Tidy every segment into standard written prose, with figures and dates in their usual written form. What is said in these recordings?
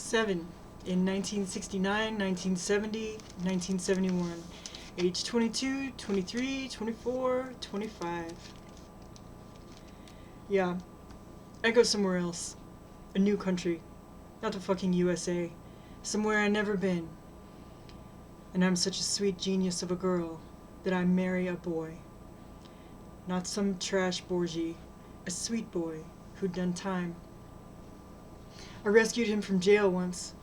7 in 1969, 1970, 1971. Age 22, 23, 24, 25. Yeah, I go somewhere else. A new country. Not the fucking USA. Somewhere I never been. And I'm such a sweet genius of a girl that I marry a boy. Not some trash Borgie. A sweet boy who'd done time. I rescued him from jail once.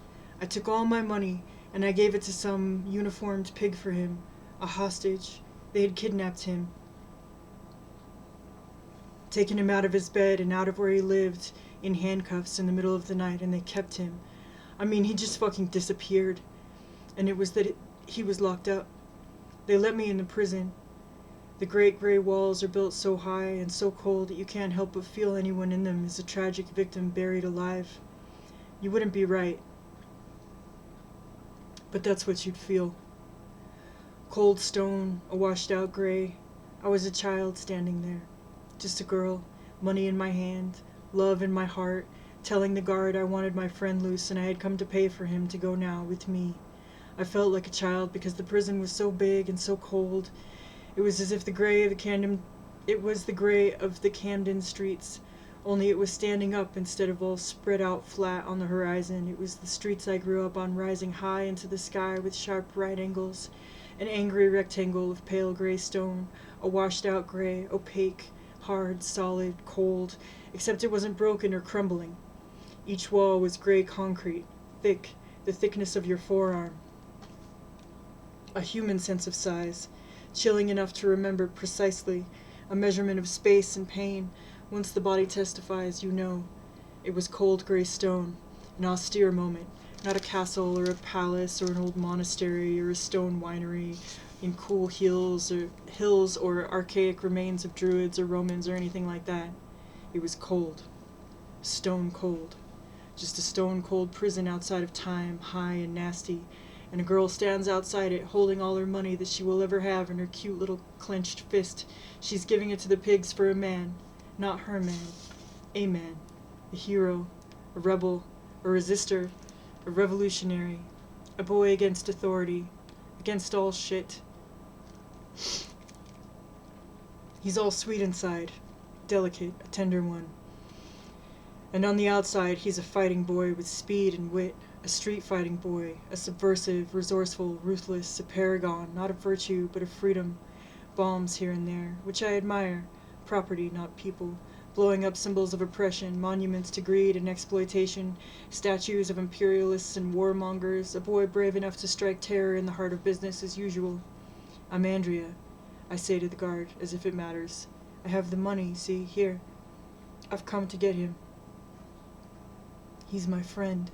I took all my money and I gave it to some uniformed pig for him. A hostage. They had kidnapped him. Taken him out of his bed and out of where he lived in handcuffs in the middle of the night, and they kept him. I mean, he just fucking disappeared. And it was that he was locked up. They let me in the prison. The great gray walls are built so high and so cold that you can't help but feel anyone in them is a tragic victim buried alive. You wouldn't be right. But that's what you'd feel. Cold stone, a washed out gray. I was a child standing there. Just a girl, money in my hand, love in my heart, telling the guard I wanted my friend loose and I had come to pay for him to go now with me. I felt like a child because the prison was so big and so cold. It was as if the gray of the Camden streets, only it was standing up instead of all spread out flat on the horizon. It was the streets I grew up on, rising high into the sky with sharp right angles, an angry rectangle of pale gray stone, a washed out gray, opaque, hard, solid, cold, except it wasn't broken or crumbling. Each wall was gray concrete, thick, the thickness of your forearm. A human sense of size, chilling enough to remember precisely, a measurement of space and pain. Once the body testifies, you know. It was cold gray stone, an austere moment, not a castle or a palace or an old monastery or a stone winery in cool hills or archaic remains of druids or Romans or anything like that. It was cold. Stone cold. Just a stone cold prison outside of time, high and nasty, and a girl stands outside it holding all her money that she will ever have in her cute little clenched fist. She's giving it to the pigs for a man. Not her man. A man. A hero. A rebel. A resistor. A revolutionary. A boy against authority. Against all shit. He's all sweet inside. Delicate. A tender one. And on the outside, he's a fighting boy with speed and wit. A street-fighting boy, a subversive, resourceful, ruthless, a paragon, not of virtue, but of freedom. Bombs here and there, which I admire. Property, not people. Blowing up symbols of oppression, monuments to greed and exploitation, statues of imperialists and warmongers, a boy brave enough to strike terror in the heart of business as usual. I'm Andrea, I say to the guard, as if it matters. I have the money, see, here. I've come to get him. He's my friend.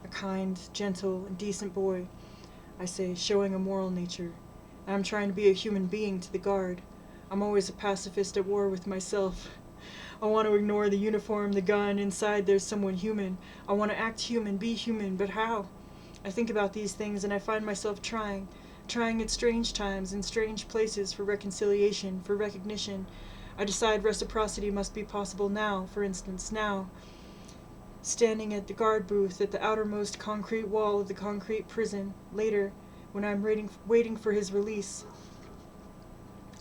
A kind, gentle, and decent boy, I say, showing a moral nature. And I'm trying to be a human being to the guard. I'm always a pacifist at war with myself. I want to ignore the uniform, the gun. Inside there's someone human. I want to act human, be human, but how? I think about these things and I find myself trying at strange times, in strange places, for reconciliation, for recognition. I decide reciprocity must be possible now, for instance, now. Standing at the guard booth at the outermost concrete wall of the concrete prison. Later, when I'm waiting for his release,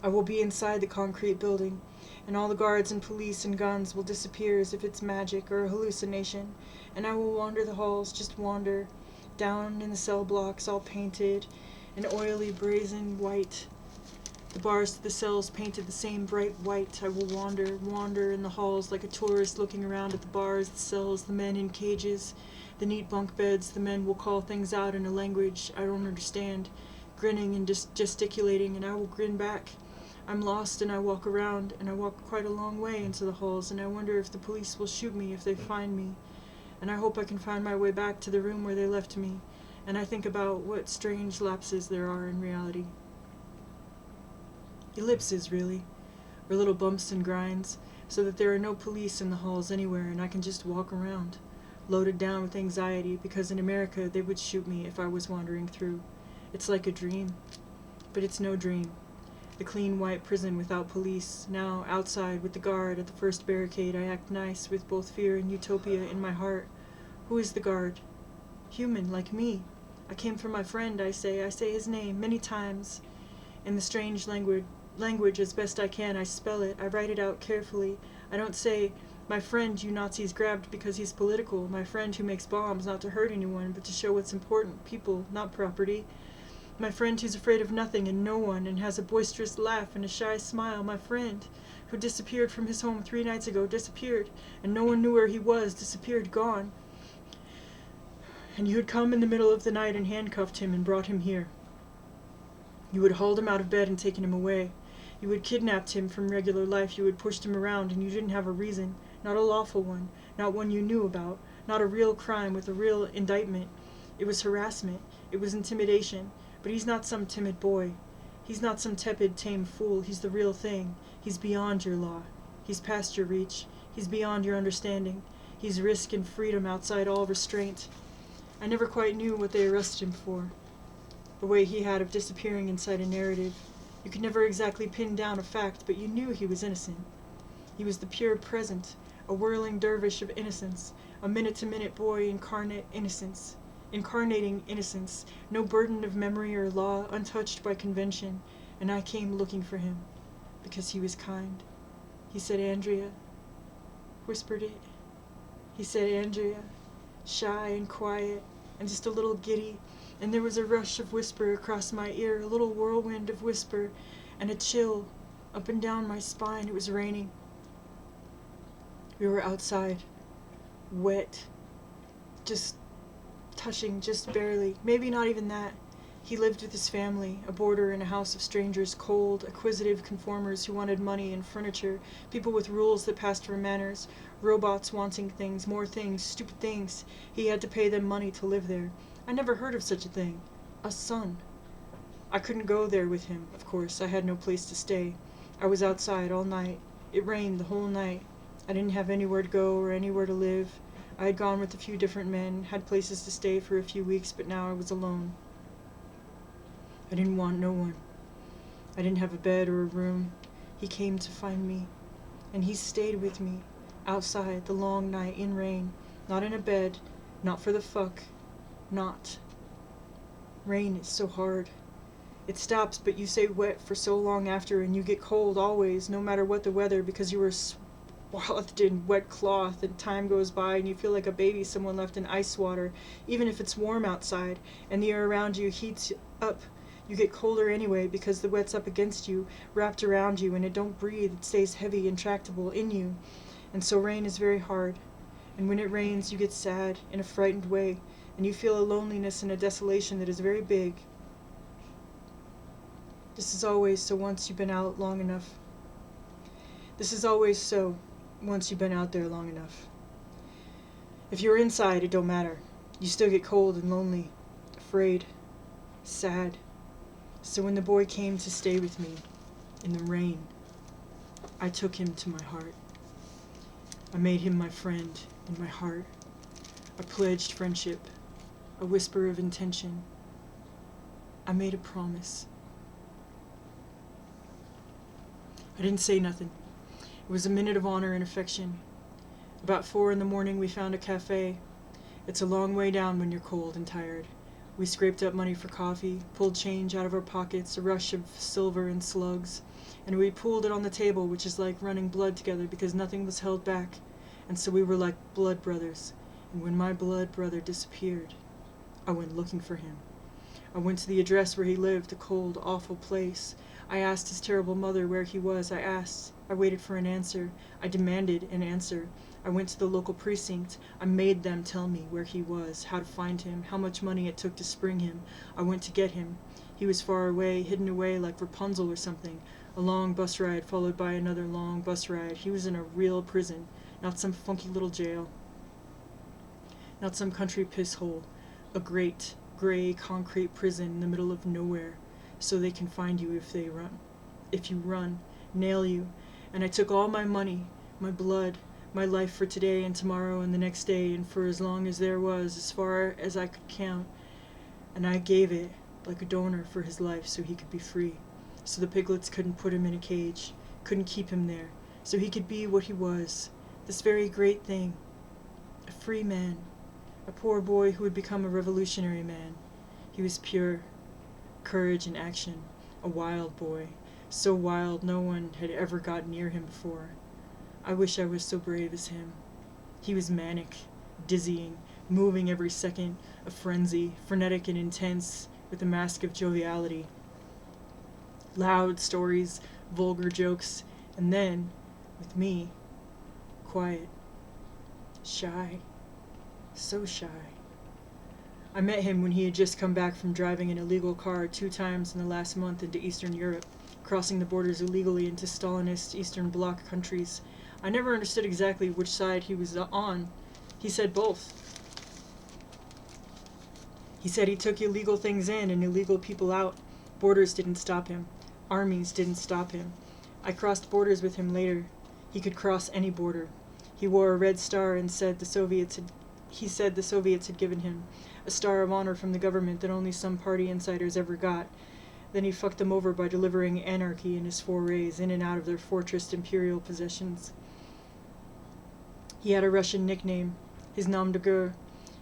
I will be inside the concrete building, and all the guards and police and guns will disappear as if it's magic or a hallucination, and I will wander the halls, just wander, down in the cell blocks all painted, an oily brazen white. The bars to the cells painted the same bright white. I will wander in the halls like a tourist looking around at the bars, the cells, the men in cages, the neat bunk beds. The men will call things out in a language I don't understand, grinning and gesticulating, and I will grin back. I'm lost and I walk around, and I walk quite a long way into the halls, and I wonder if the police will shoot me if they find me. And I hope I can find my way back to the room where they left me, and I think about what strange lapses there are in reality. Ellipses, really, or little bumps and grinds, so that there are no police in the halls anywhere and I can just walk around, loaded down with anxiety, because in America they would shoot me if I was wandering through. It's like a dream, but it's no dream. The clean white prison without police, now outside with the guard at the first barricade. I act nice with both fear and utopia in my heart. Who is the guard? human, like me. I came for my friend, I say his name many times. In the strange language as best I can, I spell it, I write it out carefully. I don't say, my friend you Nazis grabbed because he's political, my friend who makes bombs not to hurt anyone, but to show what's important, people, not property. My friend who's afraid of nothing and no one, and has a boisterous laugh and a shy smile. My friend who disappeared from his home 3 nights ago, disappeared, and no one knew where he was, disappeared, gone. And you had come in the middle of the night and handcuffed him and brought him here. You had hauled him out of bed and taken him away. You had kidnapped him from regular life, you had pushed him around, and you didn't have a reason, not a lawful one, not one you knew about, not a real crime with a real indictment. It was harassment, it was intimidation, but he's not some timid boy. He's not some tepid, tame fool, he's the real thing. He's beyond your law. He's past your reach. He's beyond your understanding. He's risk and freedom outside all restraint. I never quite knew what they arrested him for. The way he had of disappearing inside a narrative. You could never exactly pin down a fact, but you knew he was innocent. He was the pure present, a whirling dervish of innocence, a minute-to-minute boy incarnating innocence, no burden of memory or law, untouched by convention, and I came looking for him, because he was kind. He said, Andrea, whispered it. He said, Andrea, shy and quiet, and just a little giddy, and there was a rush of whisper across my ear, a little whirlwind of whisper, and a chill up and down my spine. It was raining. We were outside, wet, just touching, just barely, maybe not even that. He lived with his family, a boarder in a house of strangers, cold, acquisitive conformers who wanted money and furniture, people with rules that passed for manners, robots wanting things, more things, stupid things. He had to pay them money to live there. I never heard of such a thing. A son. I couldn't go there with him, of course. I had no place to stay. I was outside all night. It rained the whole night. I didn't have anywhere to go or anywhere to live. I had gone with a few different men, had places to stay for a few weeks, but now I was alone. I didn't want no one. I didn't have a bed or a room. He came to find me, and he stayed with me, outside the long night in rain, not in a bed, not for the fuck, not. Rain is so hard. It stops, but you stay wet for so long after, and you get cold always, no matter what the weather, because you were swathed in wet cloth, and time goes by and you feel like a baby someone left in ice water, even if it's warm outside, and the air around you heats up. You get colder anyway because the wet's up against you, wrapped around you, and it don't breathe. It stays heavy and tractable in you. And so rain is very hard. And when it rains, you get sad in a frightened way, and you feel a loneliness and a desolation that is very big. This is always so once you've been out long enough. This is always so once you've been out there long enough. If you're inside, it don't matter. You still get cold and lonely, afraid, sad. So when the boy came to stay with me in the rain, I took him to my heart. I made him my friend in my heart, a pledged friendship, a whisper of intention. I made a promise. I didn't say nothing. It was a minute of honor and affection. About 4 a.m, we found a cafe. It's a long way down when you're cold and tired. We scraped up money for coffee, pulled change out of our pockets, a rush of silver and slugs, and we pooled it on the table, which is like running blood together because nothing was held back, and so we were like blood brothers. And when my blood brother disappeared, I went looking for him. I went to the address where he lived, a cold, awful place. I asked his terrible mother where he was. I waited for an answer. I demanded an answer. I went to the local precinct. I made them tell me where he was, how to find him, how much money it took to spring him. I went to get him. He was far away, hidden away like Rapunzel or something. A long bus ride followed by another long bus ride. He was in a real prison, not some funky little jail. Not some country piss hole. A great, gray, concrete prison in the middle of nowhere, so they can find you if they run. If you run, nail you. And I took all my money, my blood, my life for today and tomorrow and the next day, and for as long as there was, as far as I could count, and I gave it like a donor for his life so he could be free, so the piglets couldn't put him in a cage, couldn't keep him there, so he could be what he was, this very great thing, a free man, A poor boy who would become a revolutionary man. He was pure, courage and action, a wild boy, so wild no one had ever got near him before. I wish I was so brave as him. He was manic, dizzying, moving every second, a frenzy, frenetic and intense, with a mask of joviality. Loud stories, vulgar jokes, and then, with me, quiet, shy, so shy. I met him when he had just come back from driving an illegal car 2 times in the last month into Eastern Europe, crossing the borders illegally into Stalinist Eastern Bloc countries. I never understood exactly which side he was on. He said both. He said he took illegal things in and illegal people out. Borders didn't stop him. Armies didn't stop him. I crossed borders with him later. He could cross any border. He wore a red star and said the Soviets had given him a star of honor from the government that only some party insiders ever got. Then he fucked them over by delivering anarchy in his forays in and out of their fortressed imperial possessions. He had a Russian nickname, his nom de guerre,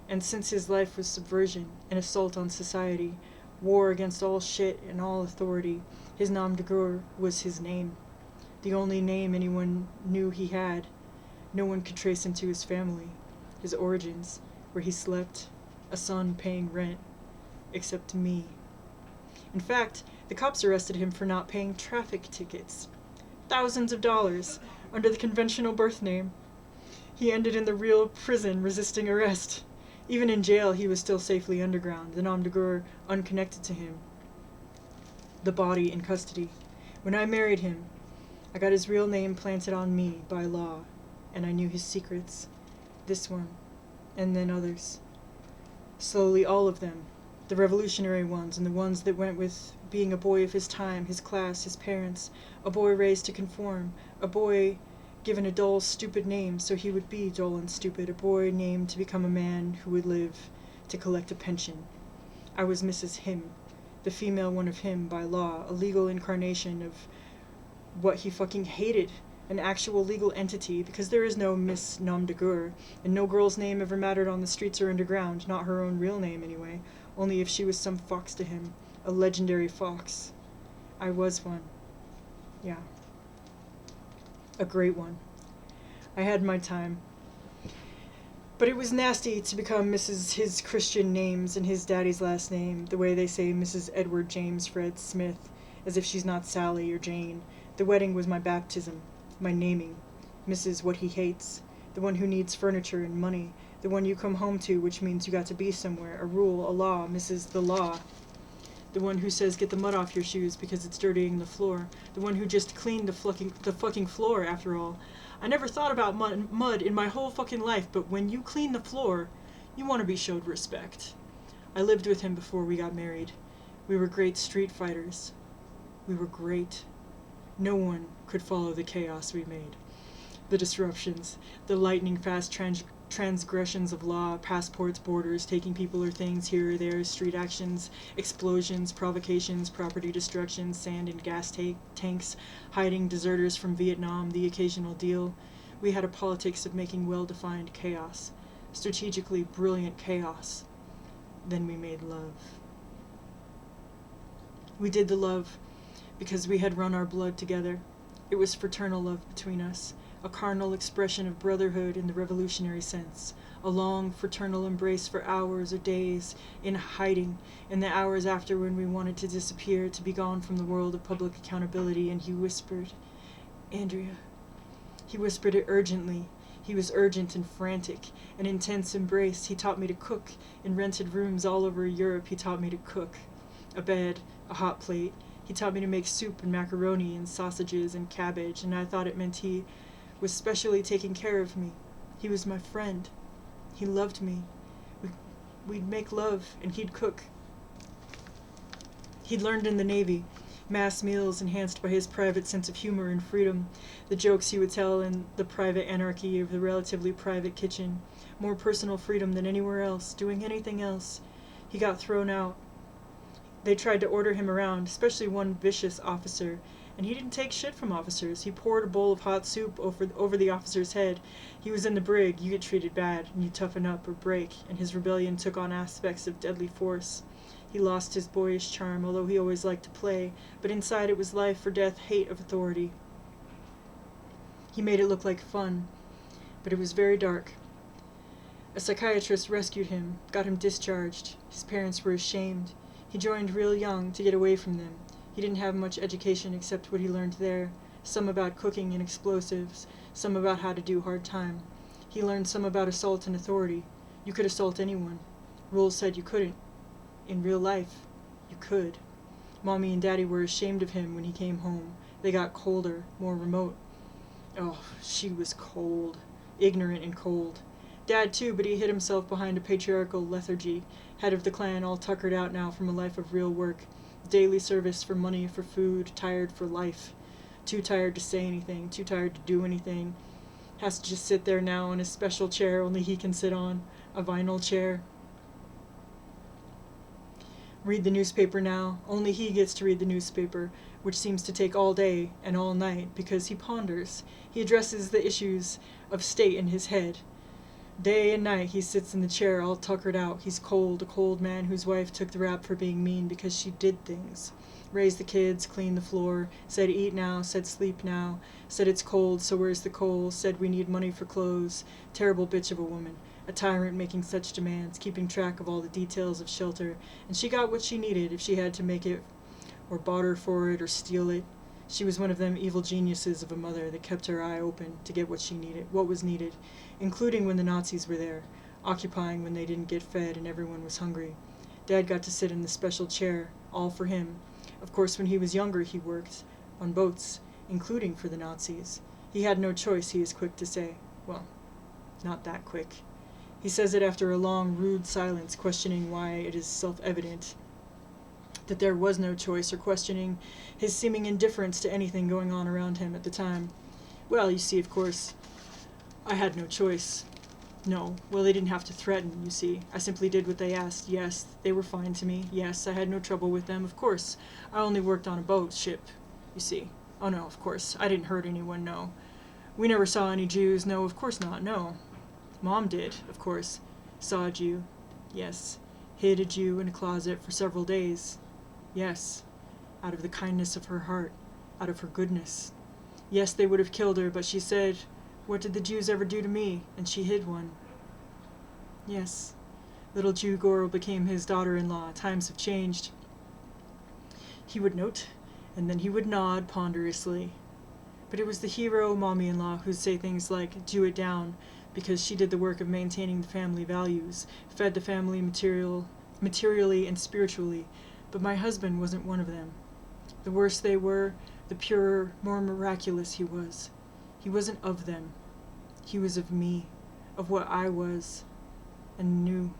and since his life was subversion, an assault on society, war against all shit and all authority, his nom de guerre was his name. The only name anyone knew he had. No one could trace him to his family, his origins, where he slept, a son paying rent, except me. In fact, the cops arrested him for not paying traffic tickets. Thousands of dollars, under the conventional birth name. He ended in the real prison resisting arrest. Even in jail, he was still safely underground, the nom de guerre unconnected to him. The body in custody. When I married him, I got his real name planted on me by law, and I knew his secrets. This one, and then others. Slowly all of them, the revolutionary ones and the ones that went with being a boy of his time, his class, his parents, a boy raised to conform, a boy given a dull, stupid name so he would be dull and stupid, a boy named to become a man who would live to collect a pension. I was Mrs. Him, the female one of him by law, a legal incarnation of what he fucking hated, an actual legal entity, because there is no Miss Nom de Guerre, and no girl's name ever mattered on the streets or underground, not her own real name anyway, only if she was some fox to him, a legendary fox. I was one. Yeah. A great one. I had my time. But it was nasty to become Mrs. his Christian names and his daddy's last name, the way they say Mrs. Edward James Fred Smith, as if she's not Sally or Jane. The wedding was my baptism, my naming. Mrs. What he hates, the one who needs furniture and money, the one you come home to, which means you got to be somewhere, a rule, a law, Mrs. the Law. The one who says get the mud off your shoes because it's dirtying the floor. The one who just cleaned the fucking floor, after all. I never thought about mud in my whole fucking life, but when you clean the floor, you want to be showed respect. I lived with him before we got married. We were great street fighters. We were great. No one could follow the chaos we made. The disruptions, the lightning-fast transgressions of law, passports, borders, taking people or things here or there, street actions, explosions, provocations, property destruction, sand and gas tanks, hiding deserters from Vietnam, the occasional deal. We had a politics of making well-defined chaos, strategically brilliant chaos. Then we made love. We did the love because we had run our blood together. It was fraternal love between us, a carnal expression of brotherhood in the revolutionary sense, a long fraternal embrace for hours or days, in hiding, in the hours after when we wanted to disappear, to be gone from the world of public accountability, and he whispered, "Andrea." He whispered it urgently. He was urgent and frantic, an intense embrace. He taught me to cook. In rented rooms all over Europe, he taught me to cook. A bed, a hot plate. He taught me to make soup and macaroni and sausages and cabbage, and I thought it meant he was specially taking care of me. He was my friend. He loved me. We'd make love, and he'd cook. He'd learned in the Navy, mass meals enhanced by his private sense of humor and freedom, the jokes he would tell in the private anarchy of the relatively private kitchen, more personal freedom than anywhere else, doing anything else. He got thrown out. They tried to order him around, especially one vicious officer, And he didn't take shit from officers. He poured a bowl of hot soup over the officer's head. He was in the brig. You get treated bad, and you toughen up or break, and his rebellion took on aspects of deadly force. He lost his boyish charm, although he always liked to play, but inside it was life or death, hate of authority. He made it look like fun, but it was very dark. A psychiatrist rescued him, got him discharged. His parents were ashamed. He joined real young to get away from them. He didn't have much education except what he learned there, some about cooking and explosives, some about how to do hard time. He learned some about assault and authority. You could assault anyone. Rules said you couldn't. In real life, you could. Mommy and Daddy were ashamed of him when he came home. They got colder, more remote. Oh, she was cold, ignorant and cold. Dad too, but he hid himself behind a patriarchal lethargy, head of the clan, all tuckered out now from a life of real work. Daily service for money, for food, tired for life. Too tired to say anything, too tired to do anything. Has to just sit there now in a special chair only he can sit on, a vinyl chair. Read the newspaper now, only he gets to read the newspaper, which seems to take all day and all night, because he ponders. He addresses the issues of state in his head. Day and night he sits in the chair all tuckered out. He's cold, a cold man whose wife took the rap for being mean because she did things. Raised the kids, cleaned the floor, said eat now, said sleep now, said it's cold, so where's the coal, said we need money for clothes. Terrible bitch of a woman. A tyrant making such demands, keeping track of all the details of shelter, and she got what she needed if she had to make it, or barter for it, or steal it. She was one of them evil geniuses of a mother that kept her eye open to get what she needed, what was needed, including when the Nazis were there, occupying when they didn't get fed and everyone was hungry. Dad got to sit in the special chair, all for him. Of course, when he was younger he worked, on boats, including for the Nazis. He had no choice, he is quick to say. Well, not that quick. He says it after a long, rude silence, questioning why it is self-evident that there was no choice, or questioning his seeming indifference to anything going on around him at the time. Well, you see, of course, I had no choice. No, well, they didn't have to threaten, you see. I simply did what they asked. Yes, they were fine to me. Yes, I had no trouble with them. Of course, I only worked on a boat, ship, you see. Oh no, of course, I didn't hurt anyone, no. We never saw any Jews, no, of course not, no. Mom did, of course. Saw a Jew. Yes. Hid a Jew in a closet for several days. Yes. Out of the kindness of her heart. Out of her goodness. Yes, they would have killed her, but she said, "What did the Jews ever do to me?" And she hid one. Yes. Little Jew girl became his daughter-in-law. Times have changed. He would note, and then he would nod ponderously. But it was the hero mommy-in-law who'd say things like, "Do it down," because she did the work of maintaining the family values, fed the family materially and spiritually, but my husband wasn't one of them. The worse they were, the purer, more miraculous he was. He wasn't of them. He was of me, of what I was and knew,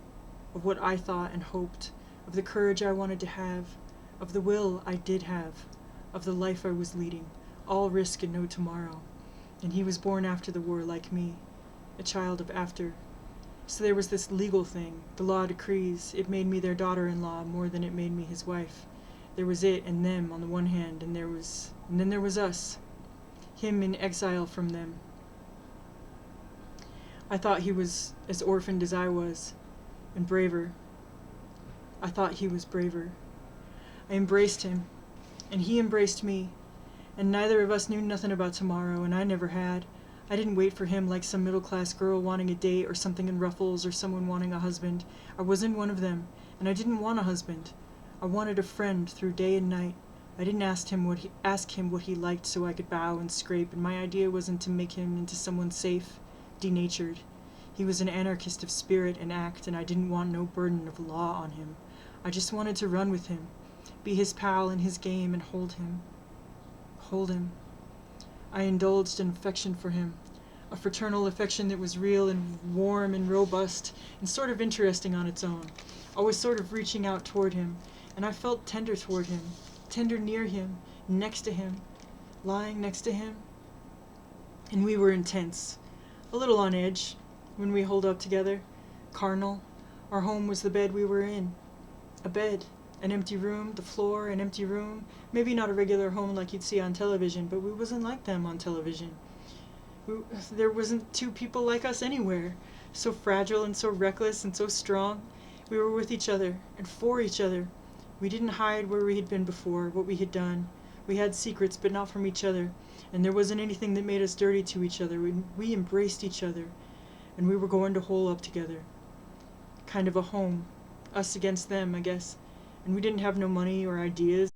of what I thought and hoped, of the courage I wanted to have, of the will I did have, of the life I was leading, all risk and no tomorrow. And he was born after the war like me, a child of after. So there was this legal thing, the law decrees. It made me their daughter-in-law more than it made me his wife. There was it and them on the one hand, and then there was us, him in exile from them. I thought he was as orphaned as I was, and braver. I thought he was braver. I embraced him, and he embraced me, and neither of us knew nothing about tomorrow, and I never had. I didn't wait for him like some middle-class girl wanting a date or something in ruffles or someone wanting a husband. I wasn't one of them, and I didn't want a husband. I wanted a friend through day and night. I didn't ask him what he liked so I could bow and scrape, and my idea wasn't to make him into someone safe, denatured. He was an anarchist of spirit and act, and I didn't want no burden of law on him. I just wanted to run with him, be his pal in his game, and hold him. Hold him. I indulged in affection for him, a fraternal affection that was real and warm and robust and sort of interesting on its own, always sort of reaching out toward him, and I felt tender toward him, tender near him, next to him, lying next to him. And we were intense, a little on edge, when we holed up together, carnal. Our home was the bed we were in, a bed, An empty room, the floor, an empty room. Maybe not a regular home like you'd see on television, but we wasn't like them on television. There wasn't two people like us anywhere. So fragile and so reckless and so strong. We were with each other and for each other. We didn't hide where we had been before, what we had done. We had secrets, but not from each other. And there wasn't anything that made us dirty to each other. We embraced each other. And we were going to hole up together. Kind of a home. Us against them, I guess. And we didn't have no money or ideas